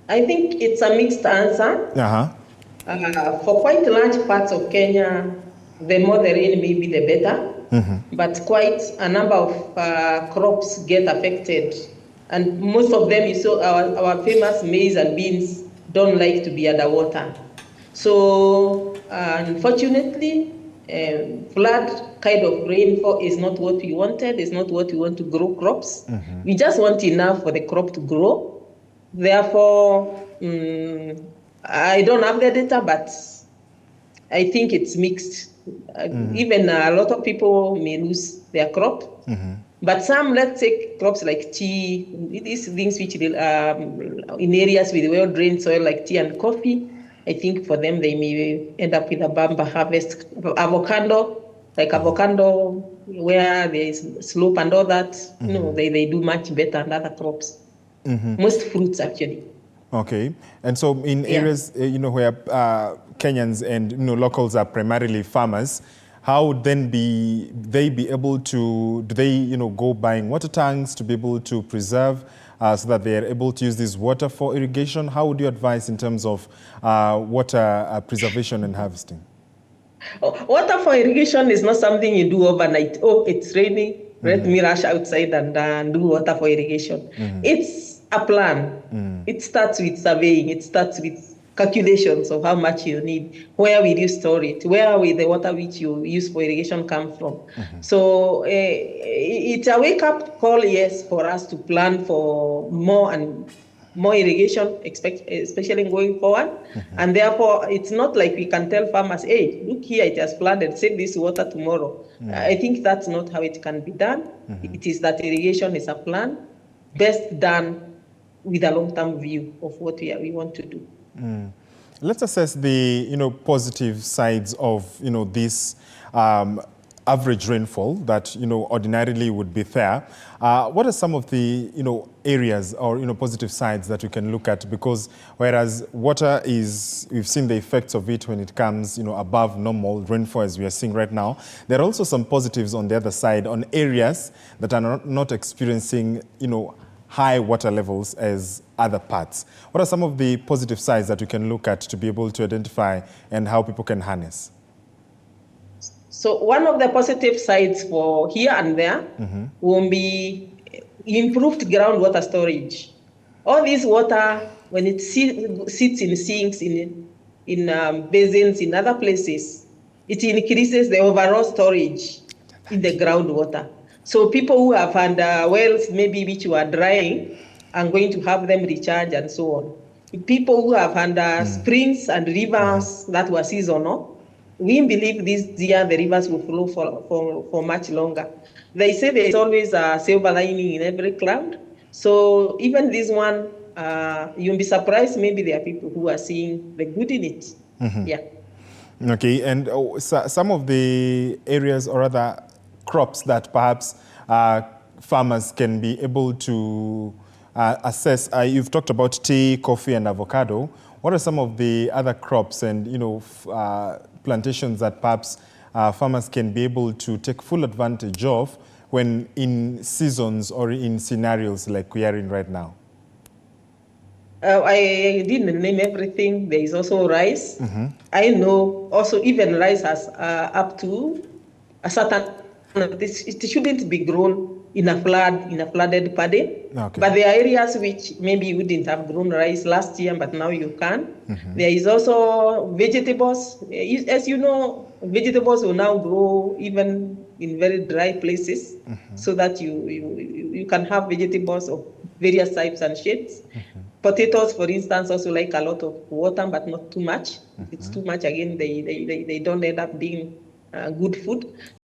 I think it's a mixed answer. For quite large parts of Kenya, the more the rain may be, the better. But quite a number of crops get affected. And most of them, you saw our famous maize and beans don't like to be underwater. So unfortunately, flood kind of rainfall is not what we wanted. It's not what we want to grow crops. We just want enough for the crop to grow. Therefore, I don't have the data, but I think it's mixed. Even a lot of people may lose their crop. But some, let's take crops like tea, these things which in areas with well-drained soil like tea and coffee, I think for them they may end up with a BAMBA harvest. Avocado, where there is slope and all that, they do much better than other crops. Most fruits, actually. Okay, and so in areas where Kenyans and locals are primarily farmers, how would then they be able to, do they go buying water tanks to be able to preserve so that they are able to use this water for irrigation? How would you advise in terms of water preservation and harvesting? Water for irrigation is not something you do overnight. Oh, it's raining, let me rush outside and do water for irrigation. It's a plan. It starts with surveying. It starts with calculations of how much you need, where will you store it, where will the water which you use for irrigation come from. So it's a wake-up call, yes, for us to plan for more and more irrigation, especially going forward. And therefore, it's not like we can tell farmers, hey, look here, it has flooded, save this water tomorrow. I think that's not how it can be done. It is that irrigation is a plan, best done with a long-term view of what we want to do. Let's assess the positive sides of this average rainfall that ordinarily would be fair. What are some of the areas or positive sides that we can look at? Because whereas water is, we've seen the effects of it when it comes above normal rainfall as we are seeing right now, there are also some positives on the other side on areas that are not experiencing high water levels as other parts. What are some of the positive sides that you can look at to be able to identify and how people can harness? So one of the positive sides for here and there will be improved groundwater storage. All this water, when it sits in sinks, in basins, in other places, it increases the overall storage in the groundwater. So people who have had wells, maybe which were drying, are going to have them recharge and so on. People who have had springs and rivers that were seasonal, we believe this year the rivers will flow for much longer. They say there is always a silver lining in every cloud. So even this one, you'll be surprised, maybe there are people who are seeing the good in it. Yeah. Okay, and some of the areas or other crops that perhaps farmers can be able to assess. You've talked about tea, coffee, and avocado. What are some of the other crops and plantations that perhaps farmers can be able to take full advantage of when in seasons or in scenarios like we are in right now? I didn't name everything. There is also rice. I know also even rice has up to a certain, it shouldn't be grown in a flooded paddy. Okay. But there are areas which maybe you wouldn't have grown rice last year, but now you can. There is also vegetables. As you know, vegetables will now grow even in very dry places, so that you can have vegetables of various types and shades. Potatoes, for instance, also like a lot of water, but not too much. If it's too much, again, they don't end up being good food.